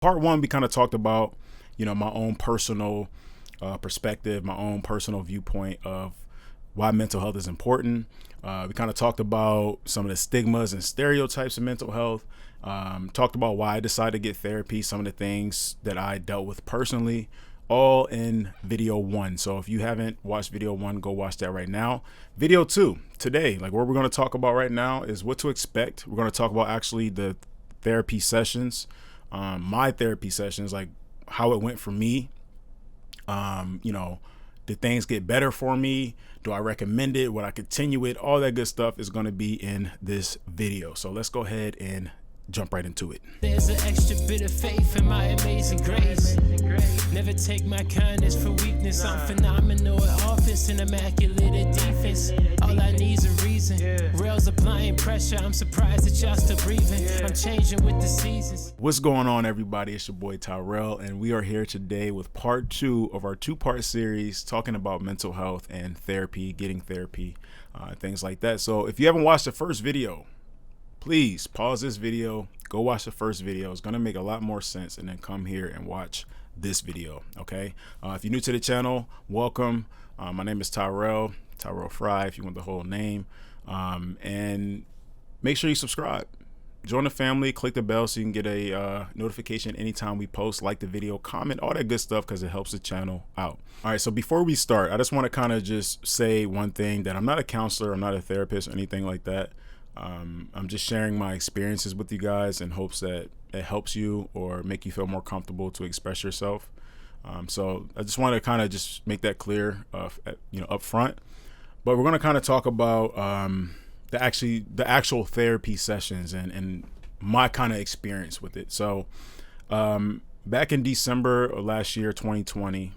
Part one, we kind of talked about, my own personal perspective, my own personal viewpoint of why mental health is important. We kind of talked about some of the stigmas and stereotypes of mental health. Talked about why I decided to get therapy, some of the things that I dealt with personally, all in video one. So if you haven't watched video one, go watch that right now. Video two, today, like what we're going to talk about right now is what to expect. We're going to talk about actually the therapy sessions, my therapy sessions, like how it went for me. Did things get better for me? Do I recommend it? Would I continue it? All that good stuff is going to be in this video. So let's go ahead and jump right into it. There's an extra bit of faith in my amazing grace. Never take my kindness for weakness. I'm phenomenal at offense and immaculate at defense. All I need is a reason. Rails applying pressure. I'm surprised that y'all still breathing. I'm changing with the seasons. What's going on, everybody? It's your boy Tyrell, and we are here today with part two of our two-part series talking about mental health and therapy, getting therapy, things like that. So if you haven't watched the first video, please pause this video, go watch the first video. It's going to make a lot more sense, and then come here and watch this video. Okay. If you're new to the channel, welcome. My name is Tyrell Frye, if you want the whole name. And make sure you subscribe, join the family, click the bell so you can get a notification anytime we post, like the video, comment, all that good stuff, because it helps the channel out. All right. So before we start, I just want to kind of just say one thing, that I'm not a counselor, I'm not a therapist or anything like that. I'm just sharing my experiences with you guys in hopes that it helps you or make you feel more comfortable to express yourself. So I just want to kind of just make that clear, up front. But we're going to kind of talk about the actual therapy sessions and my kind of experience with it. So back in December of last year, 2020,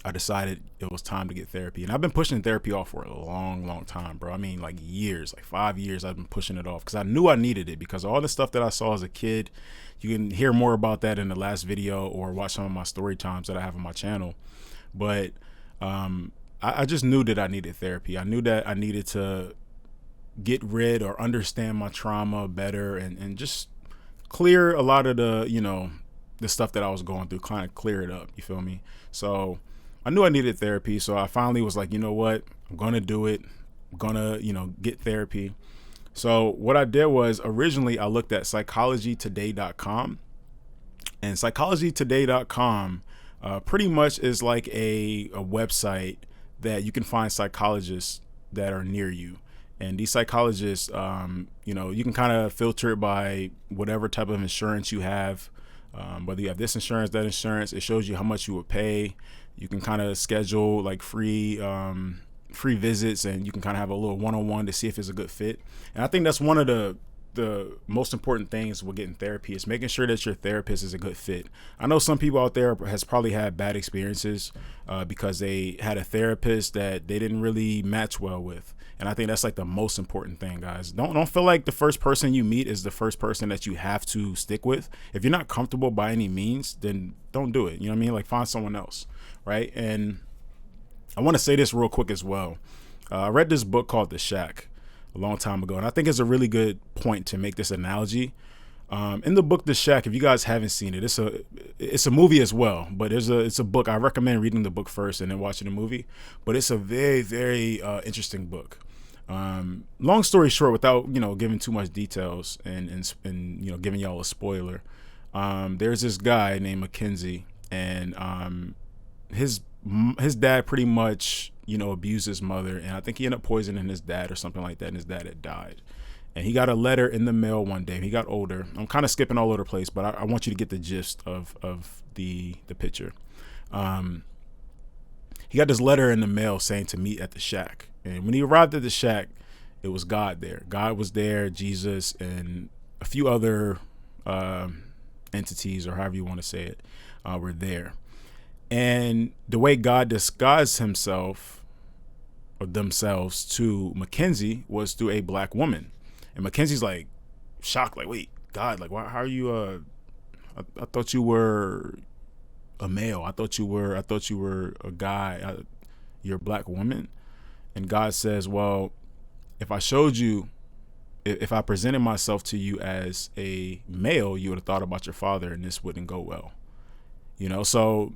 I decided it was time to get therapy. And I've been pushing therapy off for a long time, bro. I mean, like years, like 5 years I've been pushing it off because I knew I needed it, because of all the stuff that I saw as a kid. You can hear more about that in the last video or watch some of my story times that I have on my channel. But I just knew that I needed therapy. I knew that I needed to get rid or understand my trauma better and just clear a lot of the stuff that I was going through, kind of clear it up. You feel me? So I knew I needed therapy, so I finally was like, you know what? I'm going to do it. I'm going to, get therapy. So what I did was, originally I looked at psychologytoday.com, and psychologytoday.com pretty much is like a website that you can find psychologists that are near you. And these psychologists, you can kind of filter it by whatever type of insurance you have. Whether you have this insurance, that insurance, it shows you how much you would pay. You can kind of schedule like free visits, and you can kind of have a little one-on-one to see if it's a good fit. And I think that's one of the most important things with getting therapy, is making sure that your therapist is a good fit. I know some people out there has probably had bad experiences because they had a therapist that they didn't really match well with. And I think that's like the most important thing, guys. Don't feel like the first person you meet is the first person that you have to stick with. If you're not comfortable by any means, then don't do it. You know what I mean? Like, find someone else, right? And I want to say this real quick as well. I read this book called The Shack a long time ago, and I think it's a really good point to make this analogy. In the book The Shack, if you guys haven't seen it, it's a movie as well, but it's a book. I recommend reading the book first and then watching the movie. But it's a very, very interesting book. Long story short, without giving too much details and giving y'all a spoiler, there's this guy named Mackenzie, and his dad pretty much abused his mother, and I think he ended up poisoning his dad or something like that, and his dad had died. And he got a letter in the mail one day. He got older. I'm kind of skipping all over the place, but I want you to get the gist of the picture. He got this letter in the mail saying to meet at the shack. And when he arrived at the shack, it was God there. God was there, Jesus, and a few other entities, or however you want to say it, were there. And the way God disguised himself or themselves to Mackenzie was through a black woman. And Mackenzie's like shocked, like, wait, God, like, why? How are you? I thought you were a male. I thought you were a guy. You're a black woman. And God says, well, if I showed you if I presented myself to you as a male, you would have thought about your father, and this wouldn't go well. So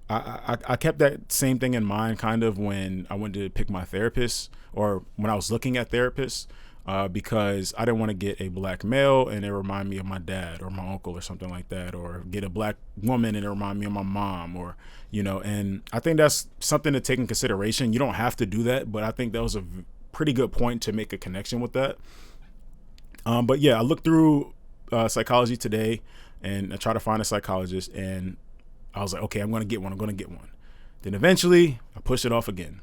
I kept that same thing in mind kind of when I went to pick my therapist, or when I was looking at therapists, because I didn't want to get a black male and it remind me of my dad or my uncle or something like that, or get a black woman and it remind me of my mom, or and I think that's something to take in consideration. You don't have to do that, but I think that was a pretty good point to make a connection with that. But yeah, I looked through psychology today and I tried to find a psychologist, and I was like, okay, I'm going to get one. Then eventually I pushed it off again.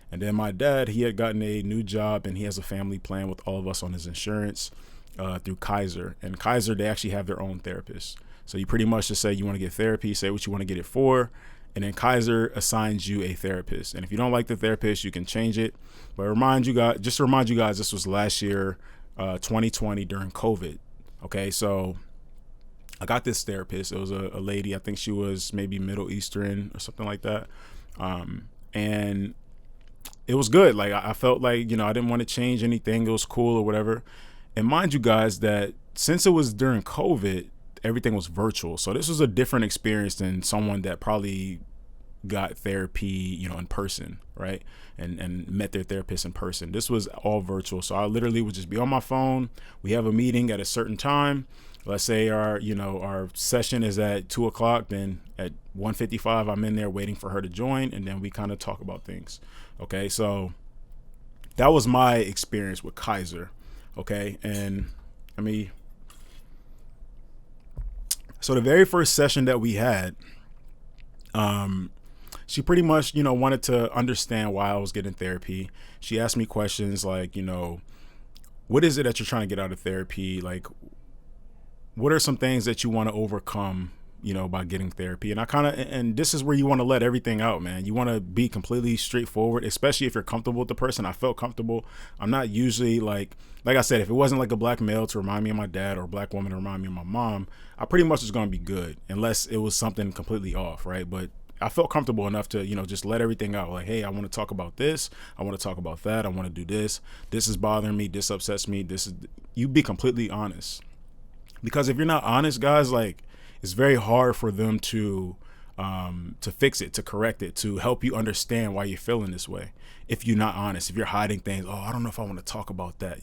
And then my dad, he had gotten a new job and he has a family plan with all of us on his insurance through Kaiser. And Kaiser, they actually have their own therapist. So you pretty much just say you want to get therapy, say what you want to get it for, and then Kaiser assigns you a therapist. And if you don't like the therapist, you can change it. But just to remind you guys, this was last year, 2020 during COVID. Okay, so I got this therapist. It was a lady. I think she was maybe Middle Eastern or something like that. And it was good. Like I felt like, I didn't want to change anything. It was cool or whatever. And mind you guys that since it was during COVID, everything was virtual. So this was a different experience than someone that probably got therapy, in person, right? And met their therapist in person. This was all virtual. So I literally would just be on my phone. We have a meeting at a certain time. Let's say our session is at 2:00, then at 1:55, I'm in there waiting for her to join. And then we kind of talk about things. Okay. So that was my experience with Kaiser. Okay. And so the very first session that we had, she pretty much, wanted to understand why I was getting therapy. She asked me questions like, what is it that you're trying to get out of therapy? Like, what are some things that you want to overcome, by getting therapy? And and this is where you want to let everything out, man. You want to be completely straightforward, especially if you're comfortable with the person. I felt comfortable. I'm not usually like I said, if it wasn't like a black male to remind me of my dad or a black woman to remind me of my mom, I pretty much was going to be good unless it was something completely off. Right. But I felt comfortable enough to, just let everything out. Like, hey, I want to talk about this. I want to talk about that. I want to do this. This is bothering me. This upsets me. You be completely honest. Because if you're not honest, guys, like it's very hard for them to fix it, to correct it, to help you understand why you're feeling this way. If you're not honest, if you're hiding things, I don't know if I want to talk about that,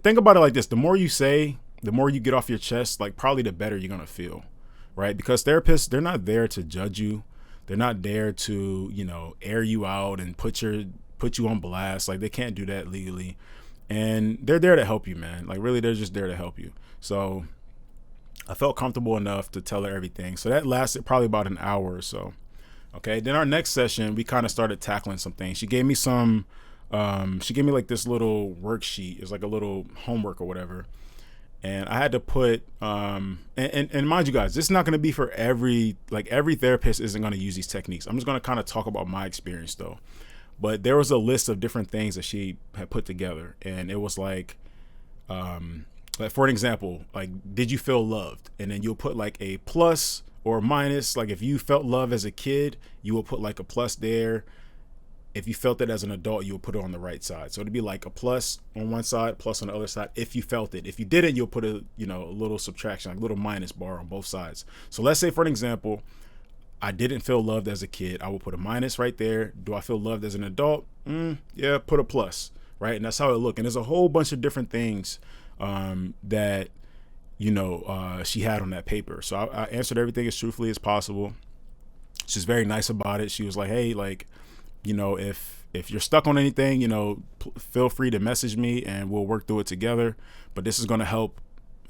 think about it like this. The more you say, the more you get off your chest, like probably the better you're going to feel. Right. Because therapists, they're not there to judge you. They're not there to, air you out and put you on blast. Like they can't do that legally. And they're there to help you, man. Like really, they're just there to help you. So I felt comfortable enough to tell her everything. So that lasted probably about an hour or so. Okay. Then our next session, we kind of started tackling some things. She gave me like this little worksheet. It's like a little homework or whatever. And I had to put, and mind you guys, this is not going to be for every therapist isn't going to use these techniques. I'm just going to kind of talk about my experience though. But there was a list of different things that she had put together. And it was like for an example, like, did you feel loved? And then you'll put like a plus or a minus. Like if you felt love as a kid, you will put like a plus there. If you felt it as an adult, you'll put it on the right side. So it'd be like a plus on one side, plus on the other side. If you felt it, if you didn't, you'll put a little subtraction, like a little minus bar on both sides. So let's say, for an example, I didn't feel loved as a kid. I will put a minus right there. Do I feel loved as an adult? Yeah, put a plus, right? And that's how it looked. And there's a whole bunch of different things that, she had on that paper. So I answered everything as truthfully as possible. She's very nice about it. She was like, hey, like, if you're stuck on anything, feel free to message me and we'll work through it together. But this is going to help.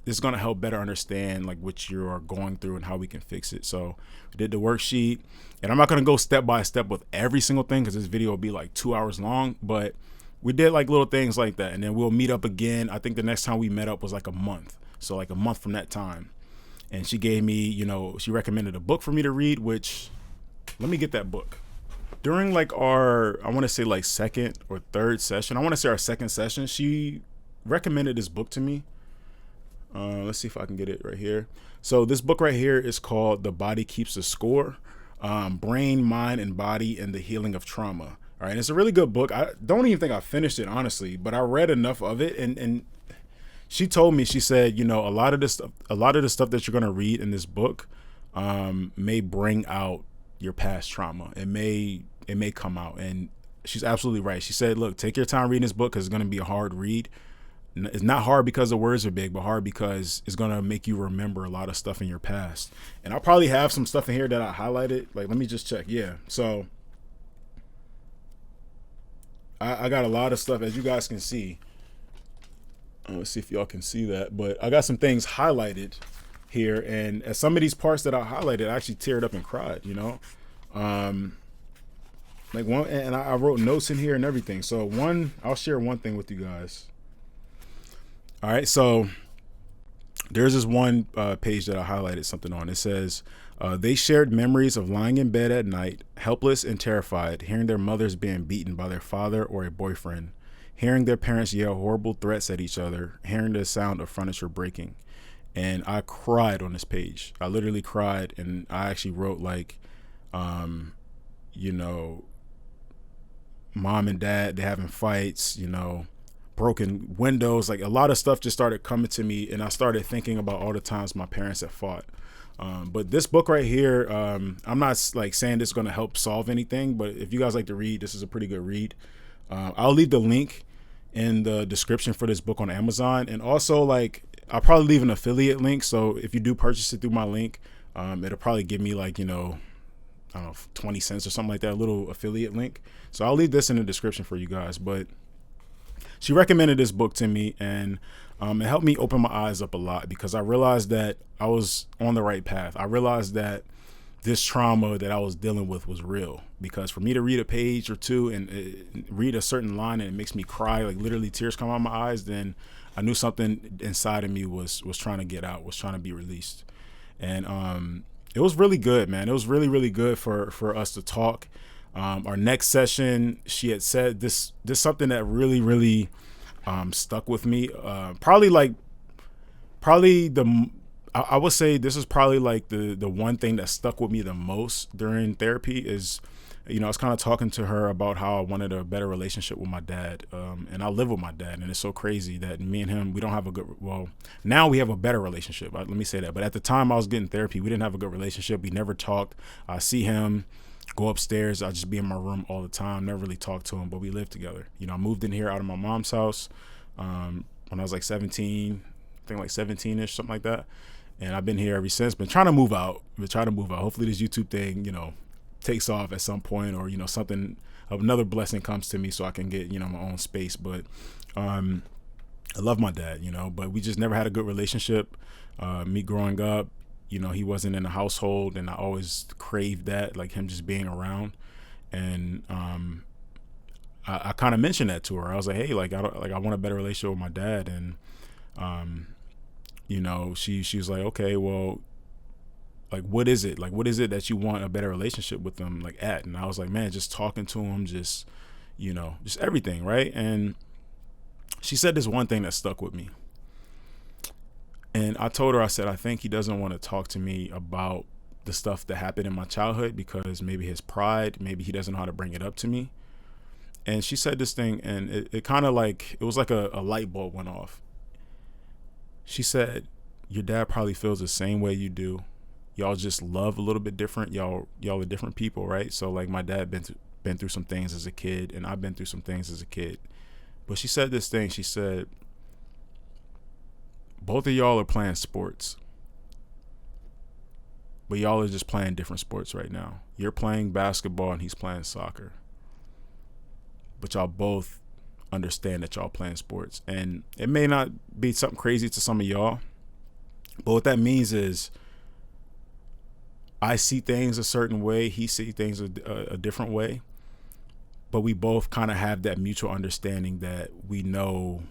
This is going to help better understand like what you are going through and how we can fix it. So we did the worksheet, and I'm not going to go step by step with every single thing because this video will be like 2 hours long, but we did like little things like that. And then we'll meet up again. I think the next time we met up was like a month. So like a month from that time. And she gave me, she recommended a book for me to read, which let me get that book. During like our, I want to say like second or third session, I want to say our second session, she recommended this book to me. Let's see if I can get it right here. So this book right here is called The Body Keeps the Score, Brain, Mind, and Body and the Healing of Trauma. All right, it's a really good book. I don't even think I finished it, honestly, but I read enough of it, and she told me, she said, you know, a lot of the stuff that you're gonna read in this book may bring out your past trauma. It may come out, and she's absolutely right. She said, look, take your time reading this book because it's gonna be a hard read. It's not hard because the words are big, but hard because it's gonna make you remember a lot of stuff in your past. And I'll probably have some stuff in here that I highlighted. Like, let me just check. Yeah, so I got a lot of stuff, as you guys can see. Let's see if y'all can see that, but I got some things highlighted here, and at some of these parts that I highlighted, I actually teared up and cried, you know. Like one, and I wrote notes in here and everything. So I'll share one thing with you guys. All right, so there's this one page that I highlighted something on. It says, they shared memories of lying in bed at night, helpless and terrified, hearing their mothers being beaten by their father or a boyfriend, hearing their parents yell horrible threats at each other, hearing the sound of furniture breaking. And I cried on this page. I literally cried, and I actually wrote like, you know, mom and dad, they're having fights, you know, broken windows, like a lot of stuff just started coming to me, and I started thinking about all the times my parents have fought. But this book right here, I'm not like saying this is going to help solve anything, but if you guys like to read, this is a pretty good read. I'll leave the link in the description for this book on Amazon, and also like I'll probably leave an affiliate link, so if you do purchase it through my link, it'll probably give me like, you know, I don't know, 20 cents or something like that, a little affiliate link. So I'll leave this in the description for you guys. But she recommended this book to me, and it helped me open my eyes up a lot, because I realized that I was on the right path. I realized that this trauma that I was dealing with was real, because for me to read a page or two and read a certain line and it makes me cry, like literally tears come out of my eyes, then I knew something inside of me was trying to get out, was trying to be released. And it was really good, man. It was really, really good for us to talk. Our next session, she had said this something that really, really stuck with me. I would say this is probably like the one thing that stuck with me the most during therapy is, you know, I was kind of talking to her about how I wanted a better relationship with my dad. And I live with my dad, and it's so crazy that me and him, we don't have now we have a better relationship. Let me say that. But at the time I was getting therapy, we didn't have a good relationship. We never talked. I see him go upstairs. I just be in my room all the time. Never really talk to him, but we lived together. You know, I moved in here out of my mom's house when I was like 17, I think like 17-ish, something like that. And I've been here ever since. Been trying to move out. Hopefully this YouTube thing, you know, takes off at some point, or, you know, something, another blessing comes to me so I can get, you know, my own space. But I love my dad, you know, but we just never had a good relationship. Me growing up, you know, he wasn't in the household, and I always craved that, like him just being around. And I kind of mentioned that to her. I was like, hey, I want a better relationship with my dad. And you know, she was like, okay, well, like, what is it? Like, what is it that you want a better relationship with them, like, at? And I was like, man, just talking to him, just, you know, just everything, right? And she said this one thing that stuck with me. And I told her, I said, I think he doesn't want to talk to me about the stuff that happened in my childhood, because maybe his pride, maybe he doesn't know how to bring it up to me. And she said this thing, and it kind of like, it was like a light bulb went off. She said, your dad probably feels the same way you do. Y'all just love a little bit different. Y'all are different people, right? So like, my dad been through some things as a kid, and I've been through some things as a kid. But she said this thing. She said, both of y'all are playing sports, but y'all are just playing different sports right now. You're playing basketball and he's playing soccer, but y'all both understand that y'all playing sports. And it may not be something crazy to some of y'all, but what that means is, I see things a certain way, he sees things a different way, but we both kind of have that mutual understanding that we know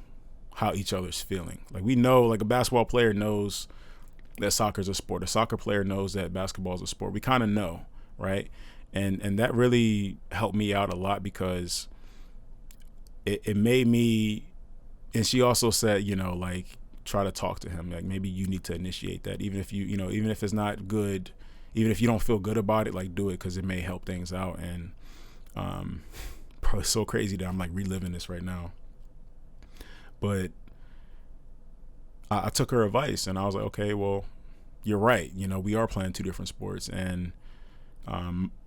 how each other's feeling. Like, we know, like, a basketball player knows that soccer's a sport. A soccer player knows that basketball is a sport. We kind of know, right? And that really helped me out a lot, because it made me, and she also said, you know, like, try to talk to him. Like, maybe you need to initiate that, even if even if it's not good, even if you don't feel good about it, like, do it, because it may help things out. And bro, it's so crazy that I'm like reliving this right now. But I took her advice and I was like, okay, well, you're right. You know, we are playing two different sports. And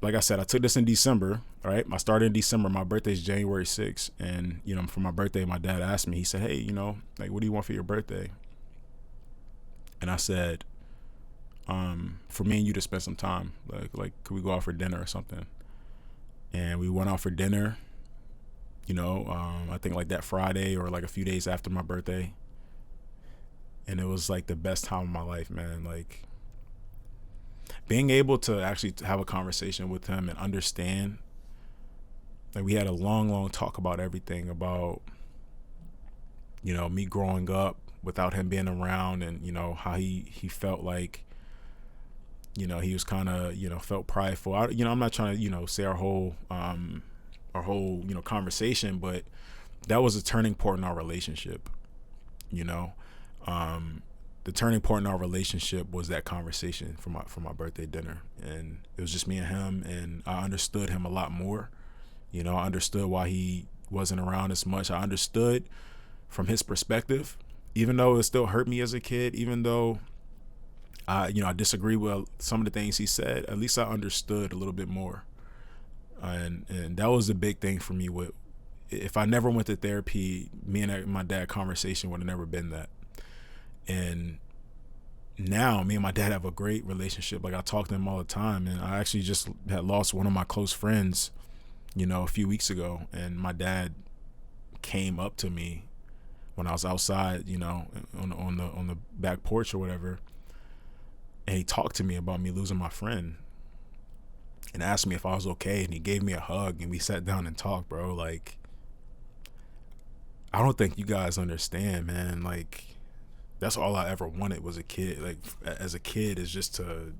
like I said, I took this in December, right? I started in December. My birthday is January 6th. And, you know, for my birthday, my dad asked me, he said, hey, you know, like, what do you want for your birthday? And I said, for me and you to spend some time, like, could we go out for dinner or something? And we went out for dinner, you know, I think like that Friday or like a few days after my birthday. And it was like the best time of my life, man. Like being able to actually have a conversation with him and understand. Like we had a long talk about everything, about, you know, me growing up without him being around, and, you know, how he felt like, you know, he was kind of, you know, felt prideful. I'm not trying to, you know, say our whole, you know, conversation, but that was a turning point in our relationship, you know. The turning point in our relationship was that conversation for my birthday dinner, and it was just me and him, and I understood him a lot more. You know, I understood why he wasn't around as much. I understood from his perspective, even though it still hurt me as a kid, even though I disagree with some of the things he said, at least I understood a little bit more. And that was the big thing for me. If I never went to therapy, me and my dad conversation would have never been that. And now me and my dad have a great relationship. Like I talk to him all the time, and I actually just had lost one of my close friends, you know, a few weeks ago, and my dad came up to me when I was outside, you know, on the back porch or whatever, and he talked to me about me losing my friend and asked me if I was okay, and he gave me a hug, and we sat down and talked, bro. Like, I don't think you guys understand, man. Like, that's all I ever wanted was a kid. Like, as a kid, is just to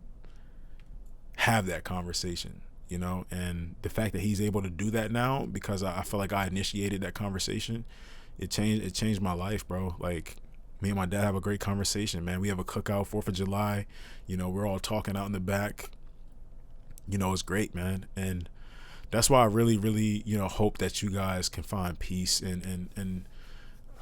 have that conversation, you know. And the fact that he's able to do that now, because I feel like I initiated that conversation, it changed my life, bro. Like, me and my dad have a great conversation, man. We have a cookout 4th of July, you know, we're all talking out in the back, you know. It's great, man. And that's why I really, you know, hope that you guys can find peace. And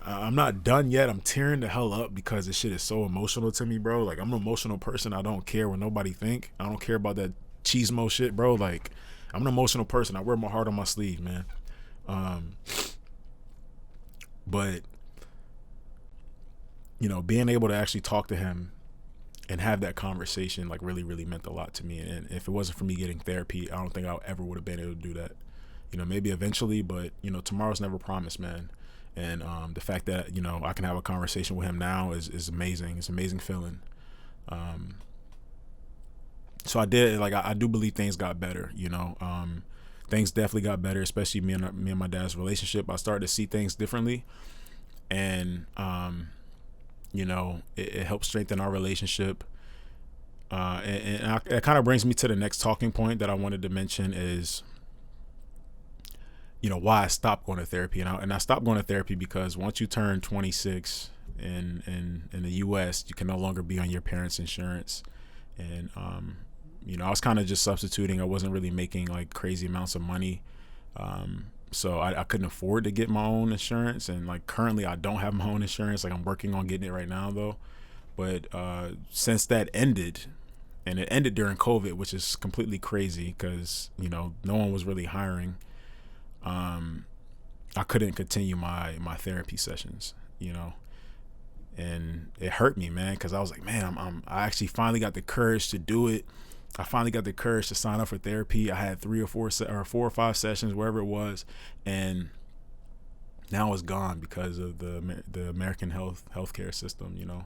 I'm not done yet. I'm tearing the hell up because this shit is so emotional to me, bro. Like, I'm an emotional person. I don't care what nobody think. I don't care about that cheesemo shit, bro. Like, I'm an emotional person. I wear my heart on my sleeve, man. But, you know, being able to actually talk to him and have that conversation, like, really meant a lot to me. And if it wasn't for me getting therapy, I don't think I ever would have been able to do that. You know, maybe eventually, but, you know, tomorrow's never promised, man. And the fact that, you know, I can have a conversation with him now is amazing. It's an amazing feeling. So I did, like, I do believe things got better, you know. Things definitely got better, especially me and my dad's relationship. I started to see things differently. And, you know, it helped strengthen our relationship. And it kind of brings me to the next talking point that I wanted to mention is, you know, why I stopped going to therapy. And I stopped going to therapy because once you turn 26 in the U.S., you can no longer be on your parents' insurance. And, you know, I was kind of just substituting. I wasn't really making like crazy amounts of money. So I couldn't afford to get my own insurance. And like currently I don't have my own insurance. Like I'm working on getting it right now though. But since that ended, and it ended during COVID, which is completely crazy because, you know, no one was really hiring. I couldn't continue my therapy sessions, you know, and it hurt me, man, because I was like, man, I actually finally got the courage to do it. I finally got the courage to sign up for therapy. I had 4 or 5 sessions, wherever it was, and now it's gone because of the American healthcare system, you know.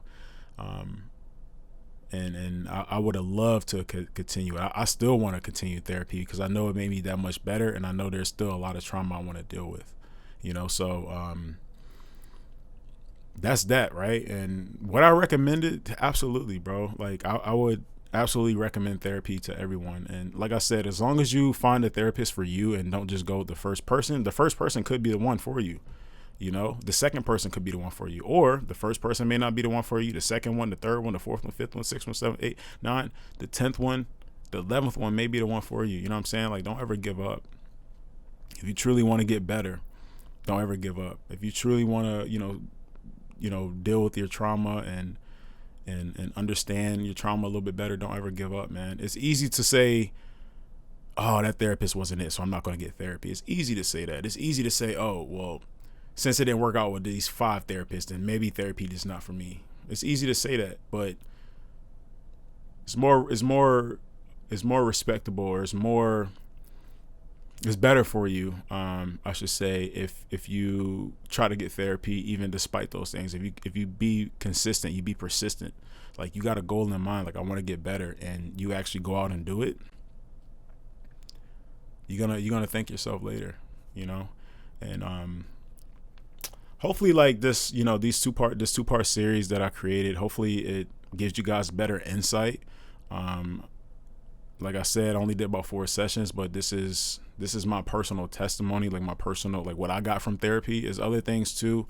And I would have loved to continue. I still want to continue therapy because I know it made me that much better, and I know there's still a lot of trauma I want to deal with, you know. So that's that, right? And what I recommended, absolutely, bro. Like I would absolutely recommend therapy to everyone. And like I said, as long as you find a therapist for you and don't just go with the first person could be the one for you. You know, the second person could be the one for you, or the first person may not be the one for you. The second one, the third one, the fourth one, fifth one, sixth one, seventh, eighth, nine, the 10th one, the 11th one may be the one for you. You know what I'm saying? Like, don't ever give up. If you truly want to get better, don't ever give up. If you truly want to, deal with your trauma and understand your trauma a little bit better, don't ever give up, man. It's easy to say, oh, that therapist wasn't it, so I'm not going to get therapy. It's easy to say that. It's easy to say, oh, well, since it didn't work out with these 5 therapists, then maybe therapy is not for me. It's easy to say that, but it's more respectable, or it's better for you, I should say, if you try to get therapy, even despite those things. If you be consistent, you be persistent, like you got a goal in mind, like I want to get better, and you actually go out and do it, you're gonna thank yourself later, and hopefully, like this, this two-part series that I created, hopefully it gives you guys better insight. Like I said, I only did about 4 sessions, but this is my personal testimony, like my personal, like what I got from therapy. Is other things too.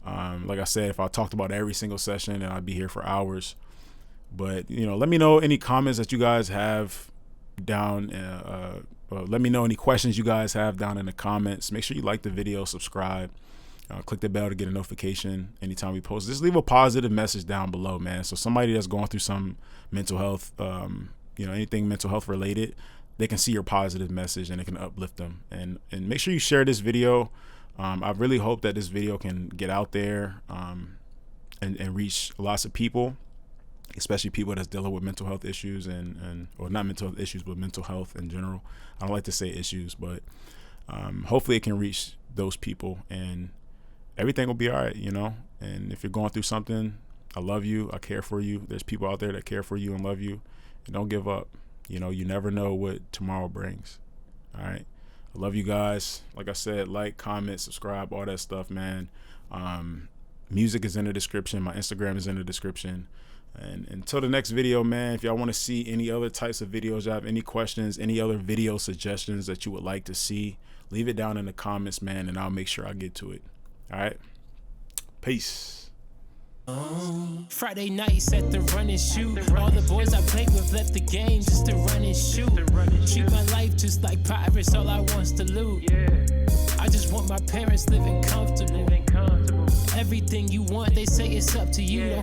Like I said, if I talked about every single session, then I'd be here for hours. But let me know any comments that you guys have down. Let me know any questions you guys have down in the comments. Make sure you like the video, subscribe, click the bell to get a notification anytime we post. Just leave a positive message down below, man. So somebody that's going through some mental health, anything mental health related, they can see your positive message and it can uplift them. And make sure you share this video. I really hope that this video can get out there and reach lots of people, especially people that's dealing with mental health issues or not mental health issues, but mental health in general. I don't like to say issues, but hopefully it can reach those people and everything will be all right, And if you're going through something, I love you. I care for you. There's people out there that care for you and love you. And don't give up. You never know what tomorrow brings. All right. I love you guys. Like I said, like, comment, subscribe, all that stuff, man. Music is in the description. My Instagram is in the description. And until the next video, man, if y'all want to see any other types of videos, you have any questions, any other video suggestions that you would like to see, leave it down in the comments, man, and I'll make sure I get to it. All right. Peace. Friday nights at the run and shoot. All the boys I played with left the game just to run and shoot. Treat my life just like pirates, all I want's to loot. I just want my parents living comfortable. Everything you want, they say it's up to you.